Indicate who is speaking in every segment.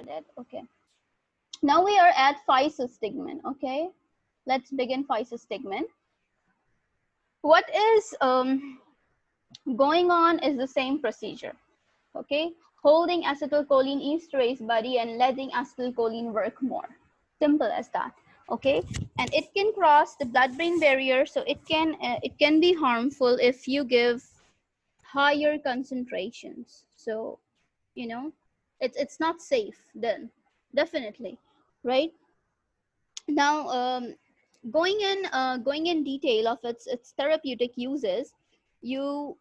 Speaker 1: that. Okay. Now we are at physostigmine. Okay. Let's begin physostigmine. What is going on is the same procedure. Okay. Holding acetylcholinesterase body and letting acetylcholine work more. Simple as that. Okay. And it can cross the blood-brain barrier, so it can be harmful if you give higher concentrations. So, you know, it's not safe then, definitely, right? Now, going in detail of its therapeutic uses, you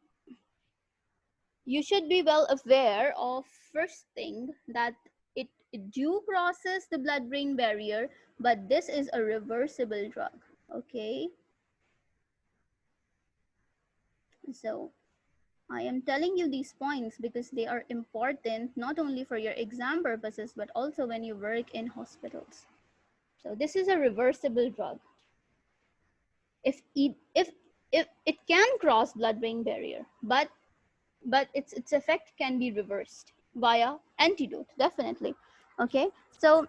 Speaker 1: should be well aware of first thing that it do crosses the blood-brain barrier, but this is a reversible drug. Okay, so I am telling you these points because they are important not only for your exam purposes, but also when you work in hospitals. So this is a reversible drug. If it can cross blood-brain barrier, but its effect can be reversed via antidote, definitely. Okay, so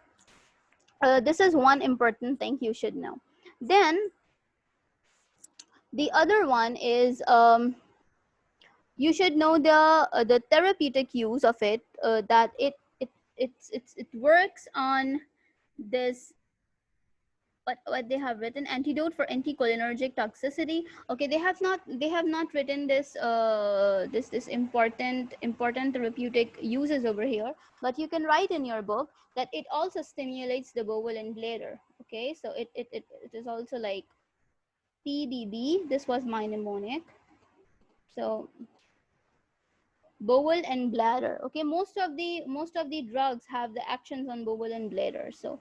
Speaker 1: this is one important thing you should know. Then the other one is you should know the therapeutic use of it, that it works on this, what they have written, antidote for anticholinergic toxicity. Okay, they have not written this this important therapeutic uses over here, but you can write in your book that it also stimulates the bowel and bladder. Okay, so it is also like PDB. This was my mnemonic. So bowel and bladder. Okay, most of the drugs have the actions on bowel and bladder. So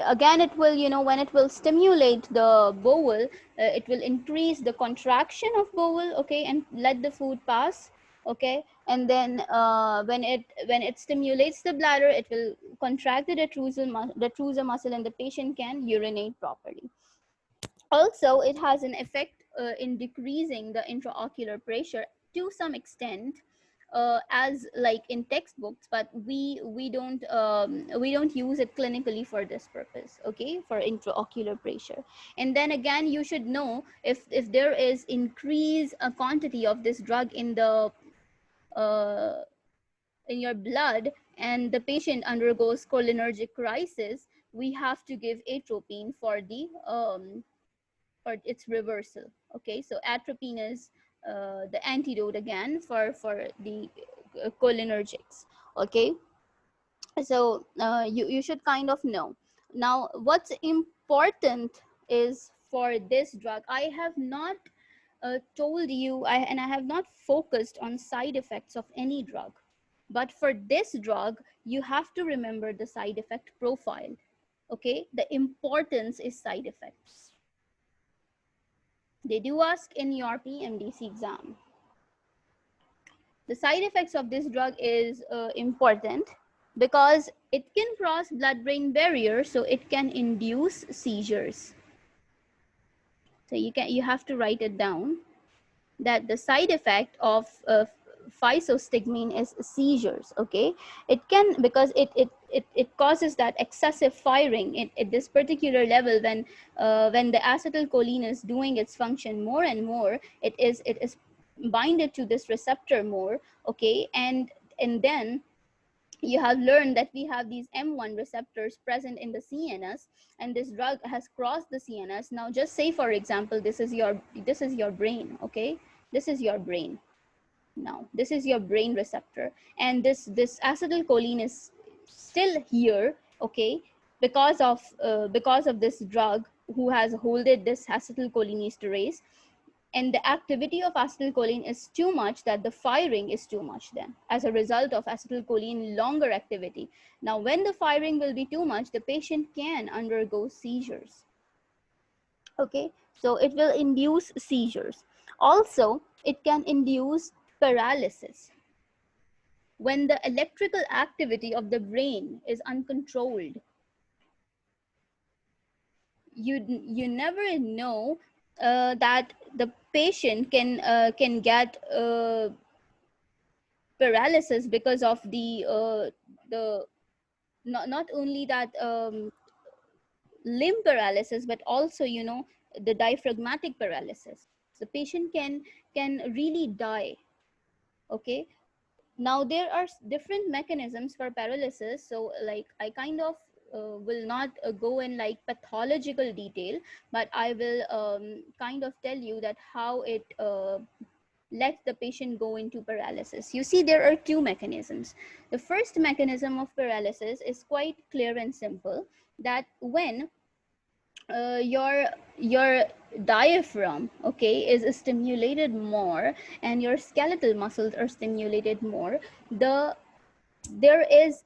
Speaker 1: again, it will, you know, when it will stimulate the bowel, it will increase the contraction of bowel, okay, and let the food pass. Okay, and then when it stimulates the bladder, it will contract the detrusor muscle, and the patient can urinate properly. Also, it has an effect in decreasing the intraocular pressure to some extent, as like in textbooks, but we don't use it clinically for this purpose. Okay, for intraocular pressure. And then again, you should know if there is increased quantity of this drug in the in your blood, and the patient undergoes cholinergic crisis, we have to give atropine for the for its reversal. Okay, so atropine is the antidote again for the cholinergics. Okay, so you should kind of know. Now, what's important is for this drug, I have not told you, and I have not focused on side effects of any drug, but for this drug you have to remember the side effect profile. Okay, the importance is side effects. They do ask in your PMDC exam. The side effects of this drug is important because it can cross blood-brain barrier, so it can induce seizures. So you have to write it down that the side effect of physostigmine is seizures. Okay, it can, because it causes that excessive firing at this particular level when the acetylcholine is doing its function more and more. It is binded to this receptor more. Okay, and then you have learned that we have these M1 receptors present in the CNS, and this drug has crossed the CNS. Now just say, for example, this is your brain. Okay, this is your brain. Now this is your brain receptor, and this acetylcholine is still here. Okay, because of this drug who has holded this acetylcholinesterase, and the activity of acetylcholine is too much, that the firing is too much then, as a result of acetylcholine longer activity. Now when the firing will be too much, the patient can undergo seizures. Okay, so it will induce seizures. Also, it can induce paralysis. When the electrical activity of the brain is uncontrolled, you never know that the patient can get paralysis because of the not only that limb paralysis, but also, you know, the diaphragmatic paralysis. The patient can really die. Okay, now there are different mechanisms for paralysis, so like I kind of will not go in like pathological detail, but I will kind of tell you that how it let the patient go into paralysis. You see, there are two mechanisms. The first mechanism of paralysis is quite clear and simple, that when your diaphragm, okay, is stimulated more and your skeletal muscles are stimulated more, there is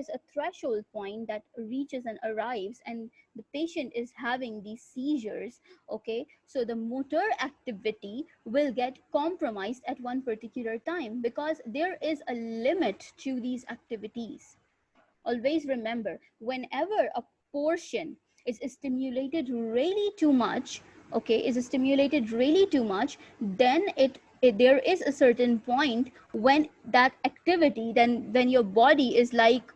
Speaker 1: a threshold point that reaches and arrives, and the patient is having these seizures. Okay, so the motor activity will get compromised at one particular time because there is a limit to these activities. Always remember, whenever a portion is stimulated really too much, okay, is stimulated really too much, then there is a certain point when that activity, then when your body is like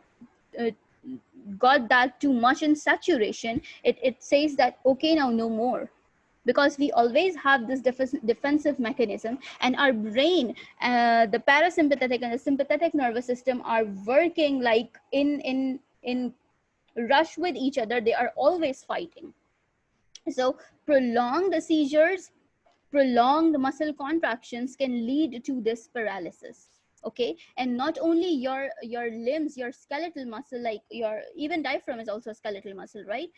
Speaker 1: uh, got that too much in saturation, it says that okay, now no more, because we always have this defensive mechanism, and our brain, the parasympathetic and the sympathetic nervous system are working like in rush with each other. They are always fighting. So prolonged seizures, prolonged muscle contractions can lead to this paralysis. Okay, and not only your limbs, your skeletal muscle, like your even diaphragm is also a skeletal muscle, right?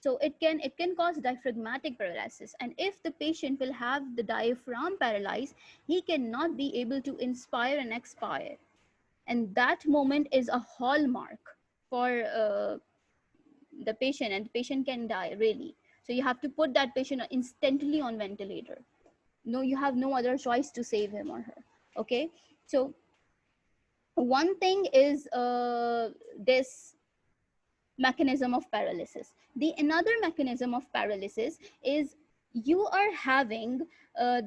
Speaker 1: So it can cause diaphragmatic paralysis, and if the patient will have the diaphragm paralyzed, he cannot be able to inspire and expire, and that moment is a hallmark for the patient, and the patient can die really. So you have to put that patient instantly on ventilator. No, you have no other choice to save him or her. Okay, so one thing is this mechanism of paralysis. The another mechanism of paralysis is you are having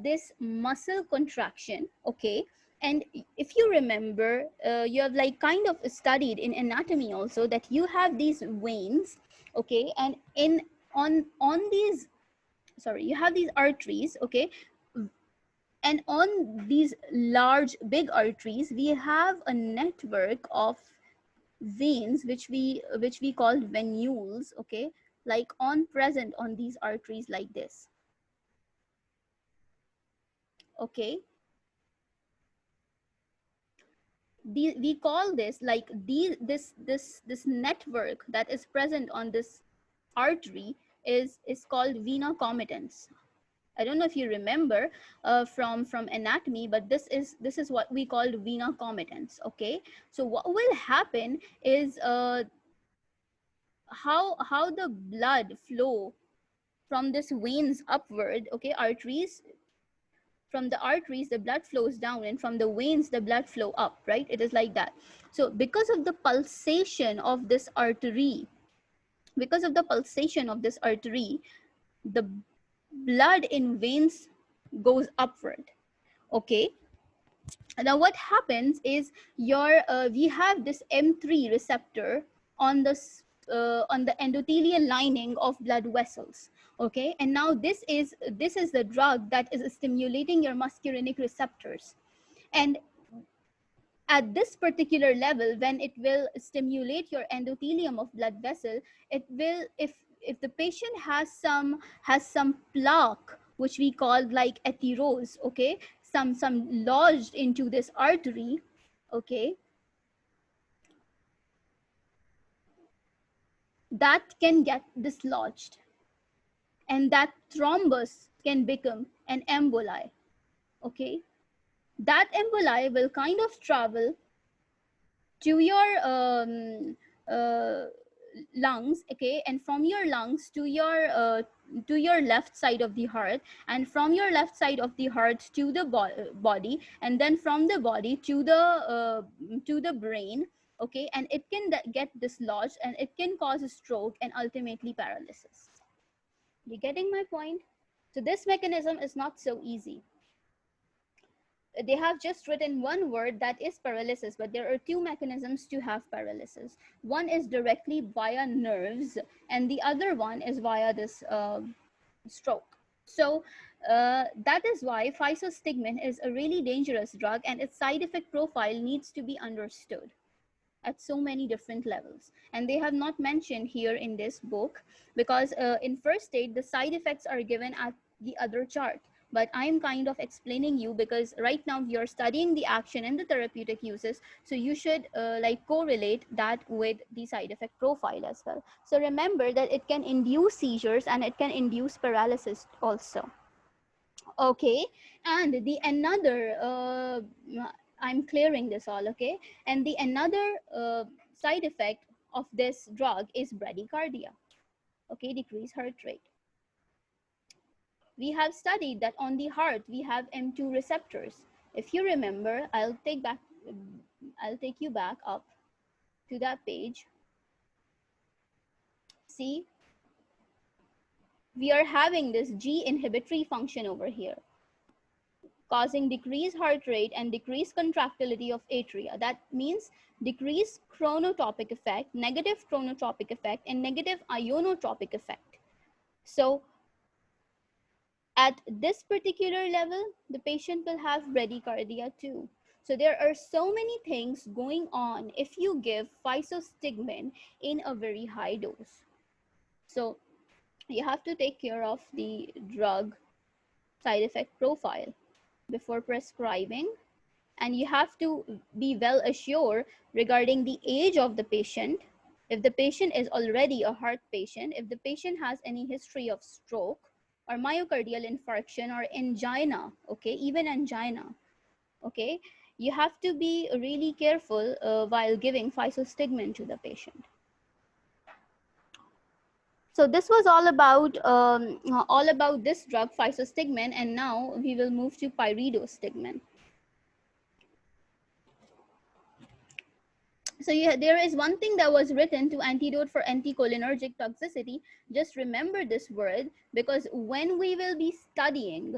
Speaker 1: this muscle contraction. Okay, and if you remember, you have like kind of studied in anatomy also that you have these veins. Okay, and in on these, sorry, you have these arteries. Okay, and on these large big arteries we have a network of veins which we call venules. Okay, like on present on these arteries like this. Okay, we call this like this network that is present on this artery is called vena comitans. I don't know if you remember from anatomy, but this is what we call vena comitans. Okay, so what will happen is how the blood flow from this veins upward. Okay, arteries, from the arteries the blood flows down, and from the veins the blood flow up, right? It is like that. So because of the pulsation of this artery, because of the pulsation of this artery, the blood in veins goes upward. Okay, now what happens is your we have this M3 receptor on the endothelial lining of blood vessels. Okay, and now this is the drug that is stimulating your muscarinic receptors, and at this particular level, when it will stimulate your endothelium of blood vessel, it will, if the patient has some plaque which we call like atherose, okay, some lodged into this artery. Okay, that can get dislodged, and that thrombus can become an emboli. Okay, that emboli will kind of travel to your uh, lungs. Okay, and from your lungs to your left side of the heart, and from your left side of the heart to the body, and then from the body to the brain. Okay, and it can get dislodged, and it can cause a stroke and ultimately paralysis. You getting my point? So this mechanism is not so easy. they have just written one word, that is paralysis, but there are two mechanisms to have paralysis. One is directly via nerves, and the other one is via this stroke. So that is why physostigmine is a really dangerous drug, and its side effect profile needs to be understood at so many different levels, and they have not mentioned here in this book, because in first aid the side effects are given at the other chart, but I am kind of explaining you because right now you're studying the action and the therapeutic uses, so you should like correlate that with the side effect profile as well. So remember that it can induce seizures and it can induce paralysis also. Okay, and the another I'm clearing this all, okay, and the another side effect of this drug is bradycardia, okay, decreased heart rate. We have studied that on the heart we have M2 receptors. If you remember, I'll take you back up to that page. See, we are having this G inhibitory function over here, causing decreased heart rate and decreased contractility of atria. That means decreased chronotropic effect, negative chronotropic effect, and negative ionotropic effect. So at this particular level, the patient will have bradycardia too. So there are so many things going on if you give physostigmine in a very high dose. So you have to take care of the drug side effect profile before prescribing, and you have to be well assured regarding the age of the patient. If the patient is already a heart patient, if the patient has any history of stroke or myocardial infarction or angina, okay, even angina, okay, you have to be really careful while giving physostigmine to the patient. So this was all about this drug physostigmine, and now we will move to Pyrido Stigma. So there is one thing that was written to antidote for anticholinergic toxicity. Just remember this word, because when we will be studying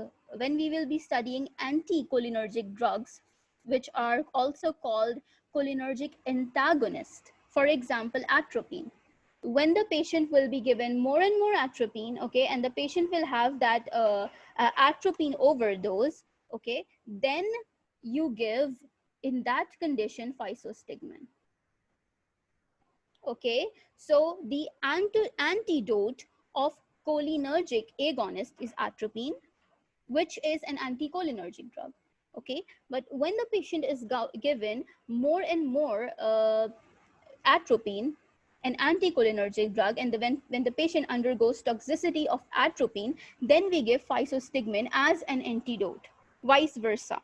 Speaker 1: anticholinergic drugs, which are also called cholinergic antagonists, for example atropine, when the patient will be given more and more atropine, okay, and the patient will have that atropine overdose, okay, then you give in that condition physostigmine. Okay, so the antidote of cholinergic agonist is atropine, which is an anticholinergic drug. Okay, but when the patient is given more and more atropine, an anticholinergic drug, and when the patient undergoes toxicity of atropine, then we give physostigmine as an antidote, vice versa.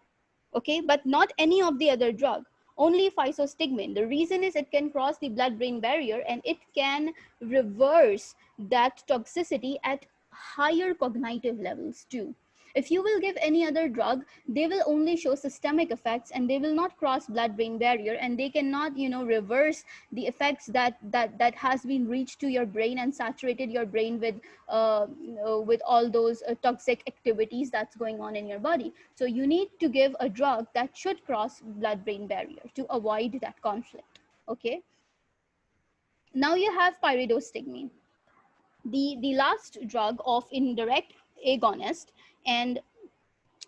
Speaker 1: Okay, but not any of the other drug, only physostigmine. The reason is it can cross the blood-brain barrier and it can reverse that toxicity at higher cognitive levels too. If you will give any other drug, they will only show systemic effects and they will not cross blood-brain barrier, and they cannot, you know, reverse the effects that has been reached to your brain and saturated your brain with all those toxic activities that's going on in your body. So you need to give a drug that should cross blood-brain barrier to avoid that conflict. Okay. Now you have pyridostigmine, the last drug of indirect agonist, and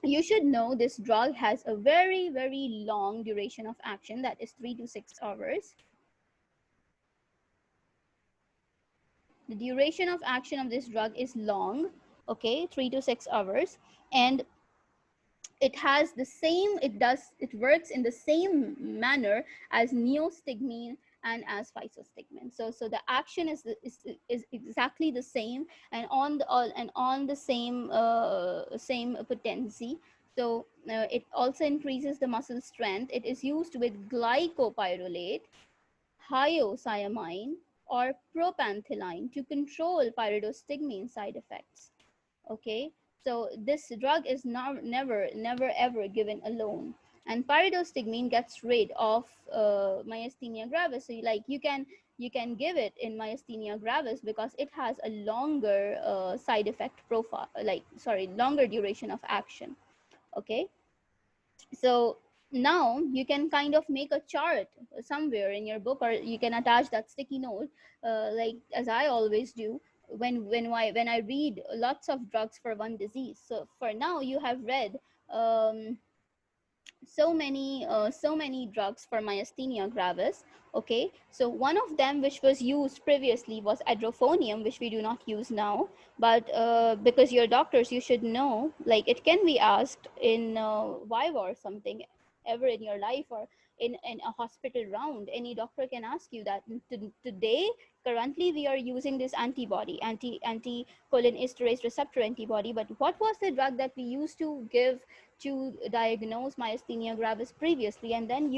Speaker 1: you should know this drug has a very, very long duration of action, that is 3 to 6 hours. The duration of action of this drug is long, okay, 3 to 6 hours, and it has the same, it works in the same manner as neostigmine and as physostigmine. So the action is exactly the same, and on the same potency. So it also increases the muscle strength. It is used with glycopyrrolate, hyoscyamine, or propantheline to control pyridostigmine side effects. Okay, so this drug is never ever given alone, and pyridostigmine gets rid of myasthenia gravis. So you can give it in myasthenia gravis because it has a longer side effect profile, longer duration of action. Okay, So now you can kind of make a chart somewhere in your book, or you can attach that sticky note, like as I always do when I read lots of drugs for one disease. So for now you have read um, so many drugs for myasthenia gravis. Okay, so one of them which was used previously was adrophonium, which we do not use now. But because you're doctors, you should know, like it can be asked in viva or something ever in your life, or in a hospital round. Any doctor can ask you that. Today currently we are using this antibody, anticholinesterase receptor antibody, but what was the drug that we used to give to diagnose myasthenia gravis previously? And then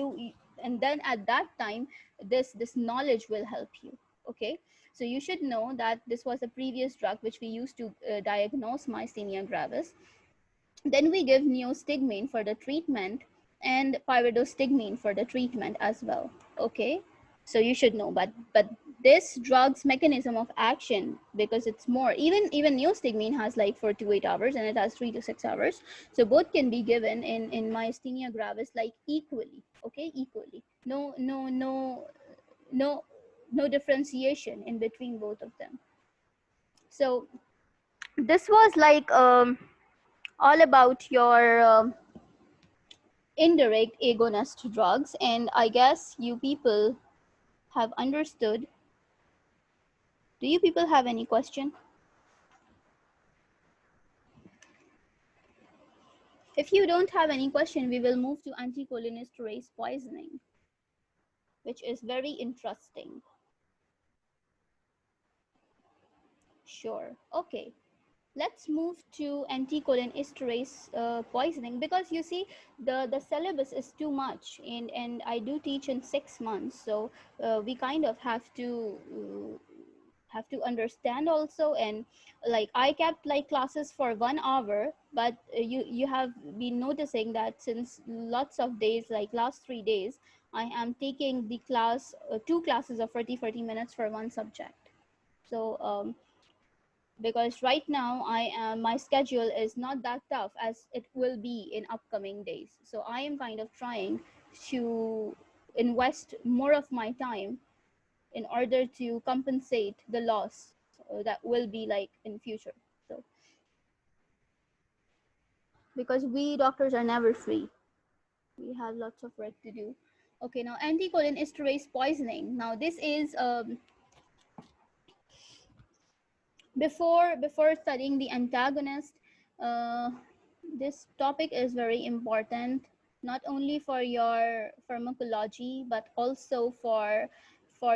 Speaker 1: and then at that time this knowledge will help you. Okay, so you should know that this was a previous drug which we used to diagnose myasthenia gravis. Then we give neostigmine for the treatment and pyridostigmine for the treatment as well. Okay, so you should know. But this drug's mechanism of action, because it's more, even neostigmine has like 4 to 8 hours, and it has 3 to 6 hours. So both can be given in myasthenia gravis like equally. Okay, equally. No differentiation in between both of them. So this was like all about your indirect agonist drugs, and I guess you people have understood. Do you people have any question? If you don't have any question, we will move to anticholinesterase poisoning, which is very interesting. Sure. Okay, let's move to anticholinesterase poisoning, because you see the syllabus is too much, and I do teach in 6 months, so we kind of have to understand also. And like I kept like classes for 1 hour, but you have been noticing that since lots of days, like last 3 days, I am taking the class 2 classes of 40 minutes for one subject. So because right now my schedule is not that tough as it will be in upcoming days, so I am kind of trying to invest more of my time in order to compensate the loss that will be like in future. So because we doctors are never free, we have lots of work to do. Okay, now anticholinesterase poisoning. Now this is before studying the antagonist, uh, this topic is very important, not only for your pharmacology but also for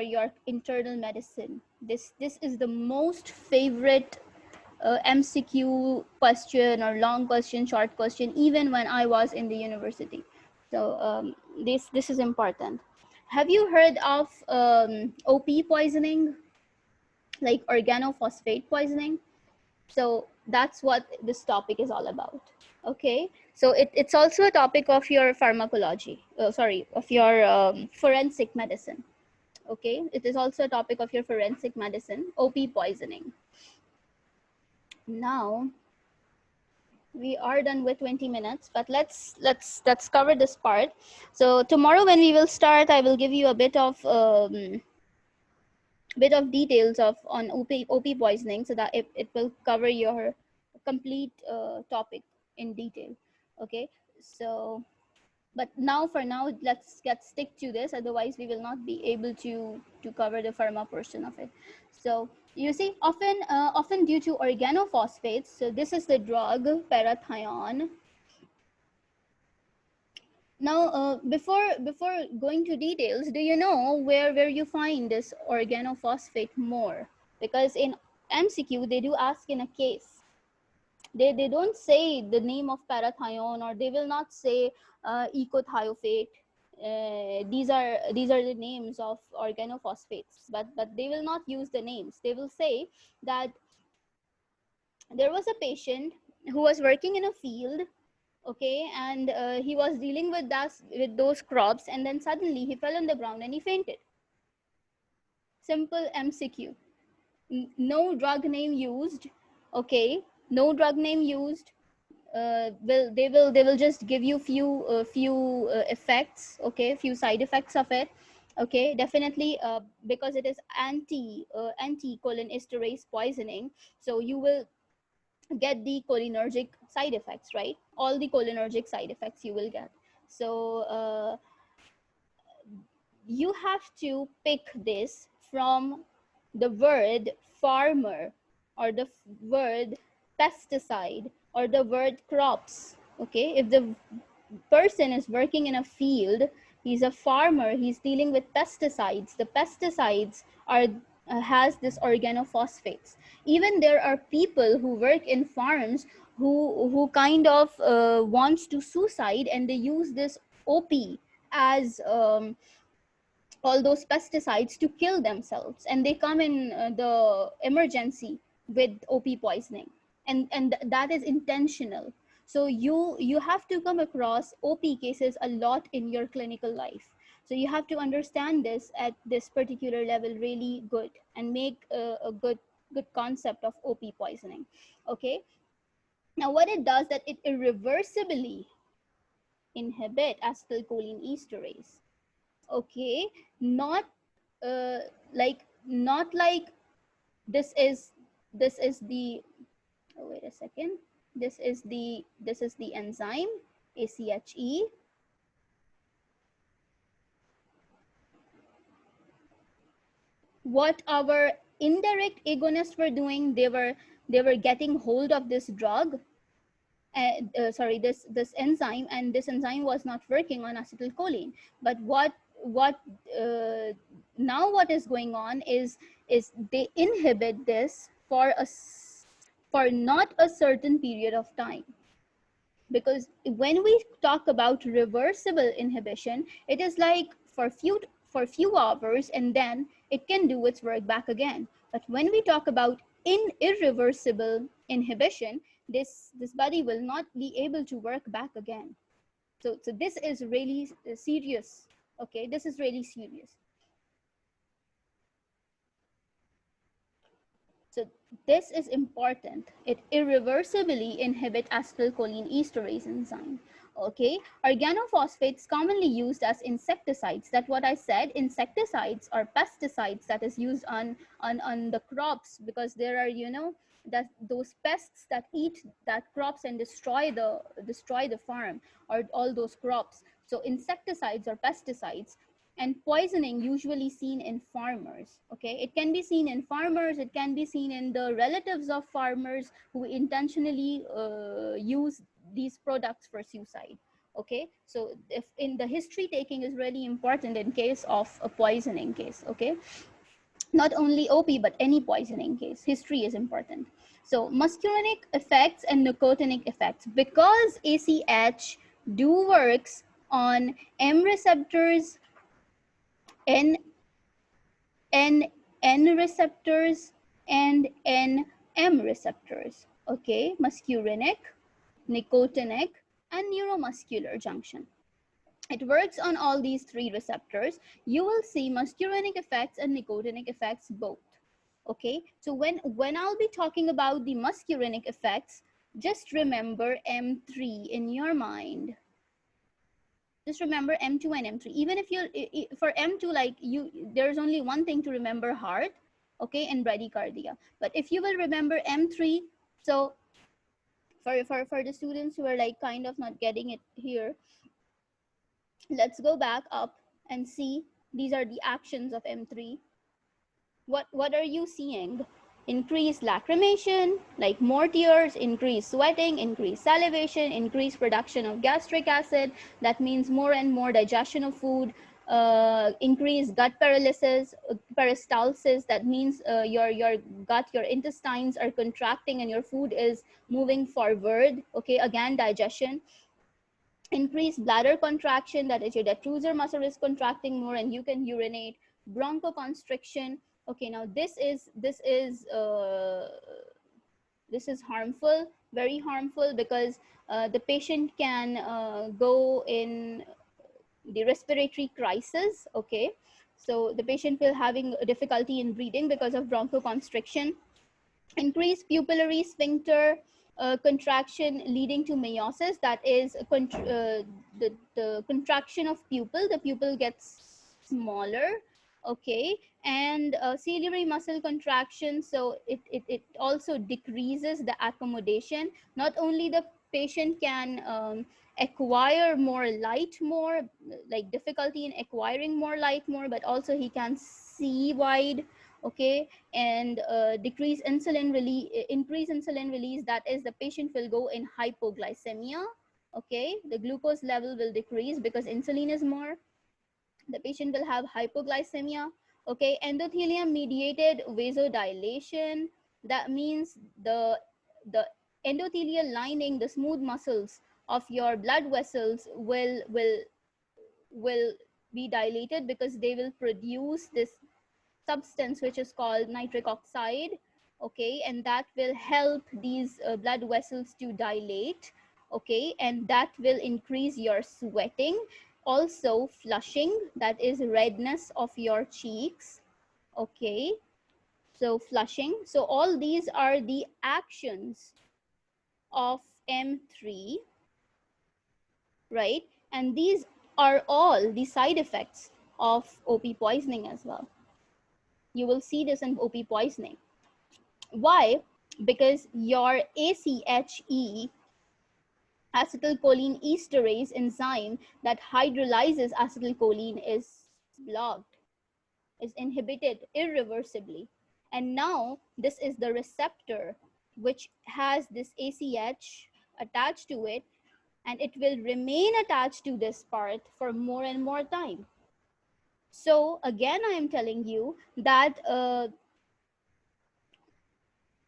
Speaker 1: your internal medicine. This is the most favorite MCQ question, or long question, short question, even when I was in the university. So this is important. Have you heard of OP poisoning, like organophosphate poisoning? So that's what this topic is all about. Okay, so it's also a topic of your pharmacology, sorry, of your forensic medicine. Okay, it is also a topic of your forensic medicine, OP poisoning. Now we are done with 20 minutes, but let's cover this part. So tomorrow when we will start, I will give you a bit of details of on OP poisoning, so that it will cover your complete topic in detail. Okay, so but now for now let's stick to this, otherwise we will not be able to cover the pharma portion of it. So you see, often due to organophosphates, so this is the drug parathion. Now before going to details, do you know where you find this organophosphate more? Because in MCQ they do ask in a case. They don't say the name of parathion, or they will not say ecothiopate. These are the names of organophosphates, but they will not use the names. They will say that there was a patient who was working in a field, okay, and he was dealing with those crops, and then suddenly he fell on the ground and he fainted. Simple MCQ. No drug name used. Okay, no drug name used. they will just give you few effects, okay, few side effects of it, okay. Definitely, because it is anticholinesterase poisoning, so you will get the cholinergic side effects, right? All the cholinergic side effects you will get. So you have to pick this from the word farmer, or the word pesticide, or the word crops, okay. If the person is working in a field, he's a farmer, he's dealing with pesticides, the pesticides are has this organophosphates. Even there are people who work in farms who kind of wants to suicide, and they use this op as all those pesticides to kill themselves, and they come in the emergency with op poisoning, and that is intentional. So you have to come across op cases a lot in your clinical life, so you have to understand this at this particular level really good, and make a good concept of op poisoning, okay. Now what it does, that it irreversibly inhibit acetylcholinesterase, okay. Not uh, not like this is the, oh, wait a second, this is the enzyme ACHE. What our indirect agonists were doing, they were getting hold of this drug, sorry, this enzyme, and this enzyme was not working on acetylcholine. But what now what is going on is they inhibit this for not a certain period of time, because when we talk about reversible inhibition, it is like for few hours, and then it can do its work back again. But when we talk about irreversible inhibition, this body will not be able to work back again. So this is really serious, okay. This is really serious. So this is important. It irreversibly inhibits acetylcholinesterase enzyme. Okay, organophosphates commonly used as insecticides. That's what I said. Insecticides or pesticides that is used on the crops, because there are, that those pests that eat that crops and destroy the farm or all those crops. So insecticides or pesticides. And poisoning usually seen in farmers, okay. It can be seen in farmers, it can be seen in the relatives of farmers who intentionally use these products for suicide, okay. So if in the history taking is really important in case of a poisoning case, okay. Not only op but any poisoning case, history is important. So muscarinic effects and nicotinic effects, because ACH do works on M receptors, N N receptors, and NM receptors, okay. Muscarinic, nicotinic, and neuromuscular junction. It works on all these three receptors. You will see muscarinic effects and nicotinic effects both, okay. So when I'll be talking about the muscarinic effects, just remember M3 in your mind. Just remember M2 and M3. Even if you, for M2, like there's only one thing to remember: heart, okay, and bradycardia. But if you will remember M3, so for the students who are like kind of not getting it here, let's go back up and see. These are the actions of M3. What are you seeing? Increased lacrimation, like more tears, increased sweating, increased salivation, increased production of gastric acid. That means more and more digestion of food. Increased gut paralysis, peristalsis. That means your gut, your intestines are contracting and your food is moving forward. Okay, again, digestion. Increased bladder contraction, that is your detrusor muscle is contracting more and you can urinate. Bronchoconstriction. Okay, now this is harmful, very harmful, because the patient can go in the respiratory crisis, okay. So the patient will having difficulty in breathing because of bronchoconstriction. Increased pupillary sphincter, contraction leading to meiosis, that is the contraction of pupil. The pupil gets smaller, okay, and ciliary muscle contraction, so it also decreases the accommodation. Not only the patient can acquire more light more, like difficulty in acquiring more light more, but also he can see wide, okay, and increase insulin release, that is the patient will go in hypoglycemia, okay, the glucose level will decrease because insulin is more, the patient will have hypoglycemia, okay. Endothelium mediated vasodilation, that means the endothelial lining, the smooth muscles of your blood vessels will be dilated because they will produce this substance which is called nitric oxide, okay, and that will help these blood vessels to dilate, okay, and that will increase your sweating, also flushing, that is redness of your cheeks, okay, so flushing. So all these are the actions of M3, right, and these are all the side effects of OP poisoning as well. You will see this in OP poisoning. Why? Because your ACHE, acetylcholinesterase enzyme that hydrolyzes acetylcholine, is blocked, is inhibited irreversibly. And now this is the receptor which has this ACH attached to it, and it will remain attached to this part for more and more time. So again, I am telling you that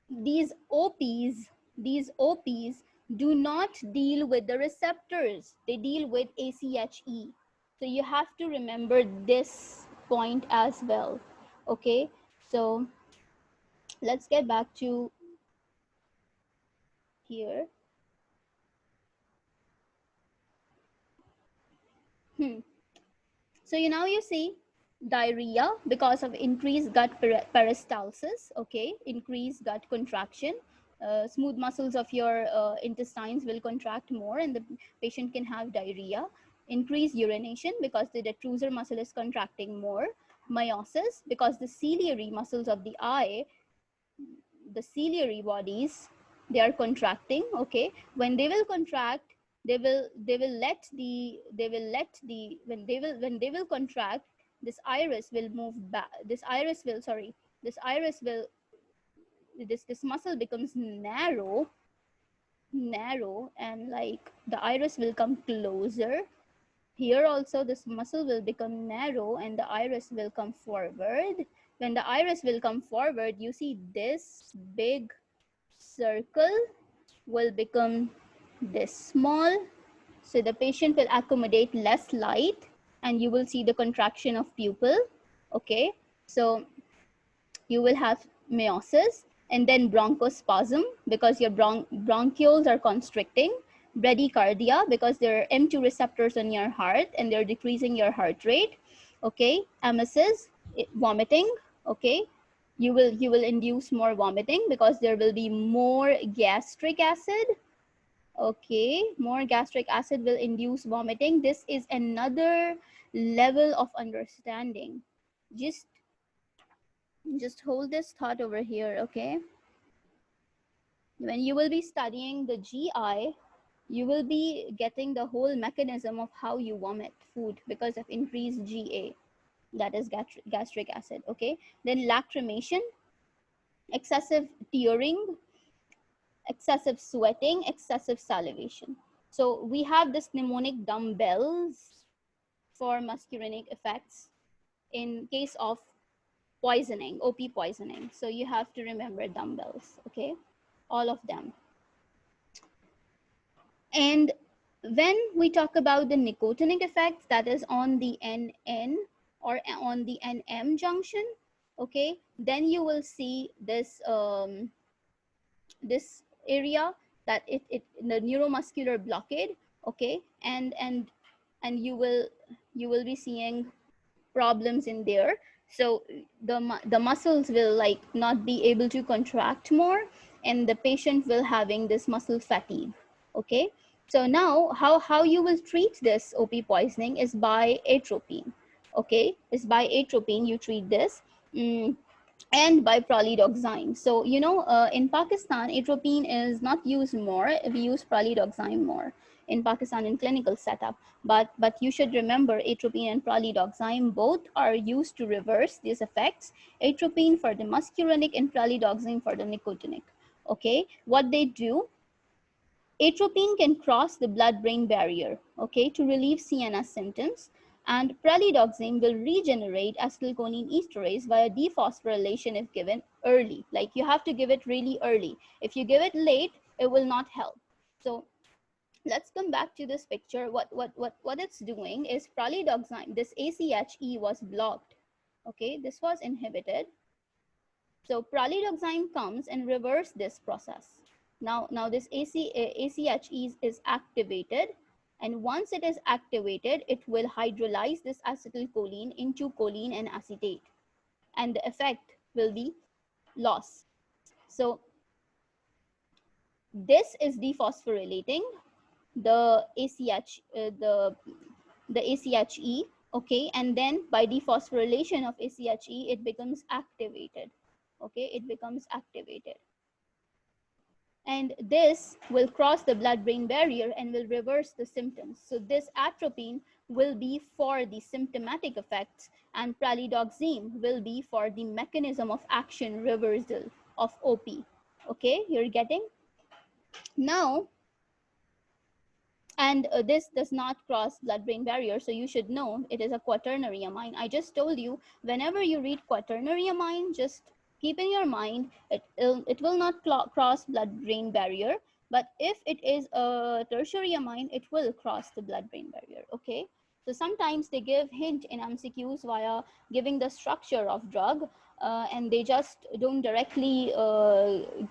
Speaker 1: these OPs do not deal with the receptors, they deal with ACHE. So you have to remember this point as well, okay. So let's get back to here. So now you see diarrhea because of increased gut peristalsis, okay, increased gut contraction. Smooth muscles of your intestines will contract more and the patient can have diarrhea. Increased urination because the detrusor muscle is contracting more. Meiosis because the ciliary muscles of the eye, the ciliary bodies, they are contracting, okay. When they will contract, they will let the when they will contract, this iris will move back, this muscle becomes narrow, and like the iris will come closer. Here also this muscle will become narrow and the iris will come forward. When the iris will come forward, you see this big circle will become this small. So the patient will accommodate less light and you will see the contraction of pupil, okay. So you will have meiosis, and then bronchospasm because your bronchioles are constricting. Bradycardia because there are M2 receptors on your heart and they're decreasing your heart rate, okay. Emesis, vomiting, okay. You will induce more vomiting because there will be more gastric acid, okay. More gastric acid will induce vomiting. This is another level of understanding. Just hold this thought over here, okay. When you will be studying the GI, you will be getting the whole mechanism of how you vomit food because of increased GA, that is gastric acid, okay. Then lacrimation, excessive tearing, excessive sweating, excessive salivation. So we have this mnemonic dumbbells for muscarinic effects in case of poisoning, OP poisoning. So you have to remember dumbbells, okay, all of them. And when we talk about the nicotinic effects, that is on the NN or on the NM junction, okay, then you will see this this area that it the neuromuscular blockade, okay, and you will be seeing problems in there. So the muscles will like not be able to contract more, and the patient will having this muscle fatigue. Okay, so now how you will treat this OP poisoning is by atropine. Okay, is by atropine you treat this. And by pralidoxime. So, you know, in Pakistan, atropine is not used more. We use pralidoxime more in Pakistan in clinical setup. But you should remember atropine and pralidoxime both are used to reverse these effects. Atropine for the muscarinic and pralidoxime for the nicotinic. Okay, what they do, atropine can cross the blood-brain barrier, okay, to relieve CNS symptoms, and pralidoxime will regenerate acetylcholinesterase via dephosphorylation if given early. Like you have to give it really early. If you give it late, it will not help. So let's come back to this picture. What it's doing is pralidoxime, this ACHE was blocked. Okay, this was inhibited. So pralidoxime comes and reverse this process. Now this ACHE is activated, and once it is activated, it will hydrolyze this acetylcholine into choline and acetate, and the effect will be loss. So this is dephosphorylating the ACHE, okay, and then by dephosphorylation of ACHE, it becomes activated. Okay, it becomes activated. And this will cross the blood-brain barrier and will reverse the symptoms. So this atropine will be for the symptomatic effects, and pralidoxime will be for the mechanism of action reversal of OP. Okay, you're getting? Now, and this does not cross blood-brain barrier, so you should know it is a quaternary amine. I just told you, whenever you read quaternary amine, just keep in your mind it will not cross blood-brain barrier, but if it is a tertiary amine, it will cross the blood-brain barrier. Okay, so sometimes they give hint in MCQs via giving the structure of drug, and they just don't directly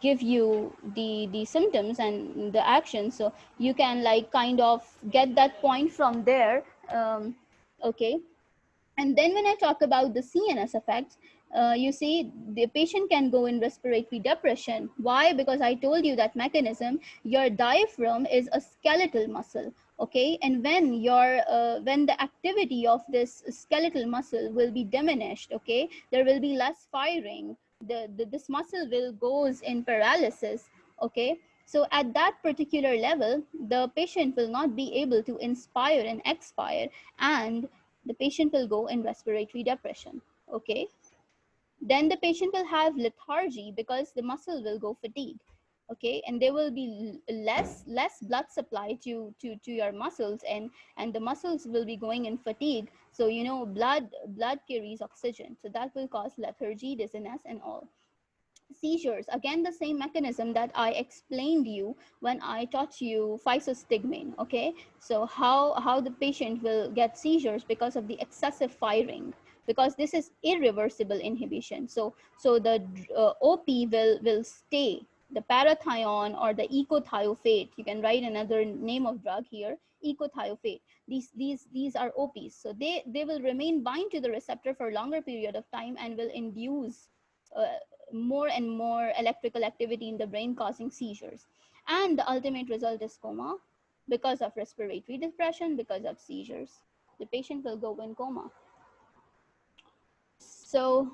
Speaker 1: give you the symptoms and the action. So you can like kind of get that point from there. Okay, and then when I talk about the CNS effects, you see the patient can go in respiratory depression. Why? Because I told you that mechanism, your diaphragm is a skeletal muscle. Okay, and when the activity of this skeletal muscle will be diminished, okay, there will be less firing. This muscle will goes in paralysis. Okay, so at that particular level, the patient will not be able to inspire and expire, and the patient will go in respiratory depression. Okay, then the patient will have lethargy because the muscle will go fatigue. Okay, and there will be less blood supply to your muscles, and the muscles will be going in fatigue. So you know, blood carries oxygen, so that will cause lethargy, dizziness, and all. Seizures, again the same mechanism that I explained you when I taught you physostigmine. Okay, so how the patient will get seizures because of the excessive firing, because this is irreversible inhibition. So the OP will stay. The parathion or the ecothiophate, you can write another name of drug here, ecothiophate. These are OPs, so they will remain bind to the receptor for a longer period of time and will induce more and more electrical activity in the brain, causing seizures. And the ultimate result is coma because of respiratory depression, because of seizures. The patient will go in coma. So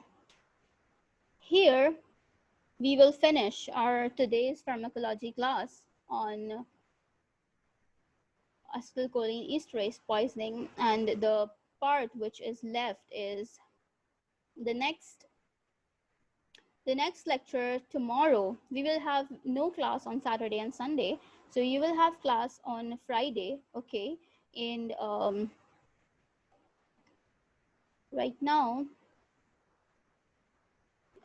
Speaker 1: here we will finish our today's pharmacology class on acetylcholinesterase poisoning, and the part which is left is the next lecture tomorrow. We will have no class on Saturday and Sunday, so you will have class on Friday. Okay, and right now,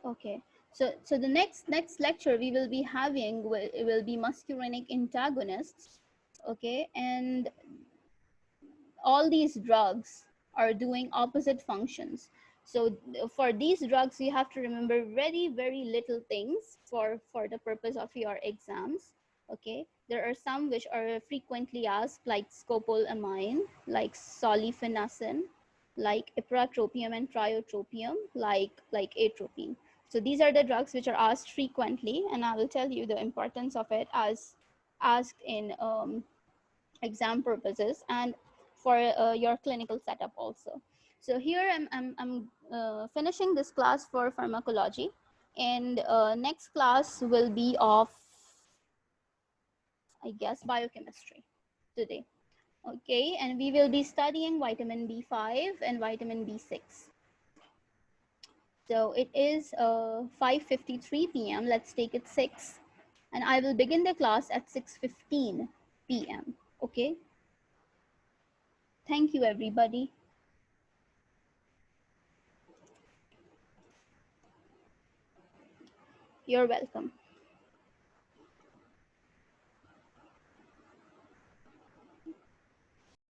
Speaker 1: okay, so the next lecture we will be having will be muscarinic antagonists. Okay, and all these drugs are doing opposite functions. So for these drugs, you have to remember very little things for the purpose of your exams. Okay, there are some which are frequently asked, like scopolamine, like solifenacin, like ipratropium and tiotropium, like atropine. So these are the drugs which are asked frequently, and I will tell you the importance of it as asked in exam purposes and for your clinical setup also. So here I'm finishing this class for pharmacology, and next class will be of, I guess, biochemistry today. Okay, and we will be studying vitamin B5 and vitamin B6. So it is 5:53 p.m. Let's take it 6. And I will begin the class at 6:15 p.m. Okay. Thank you, everybody. You're welcome.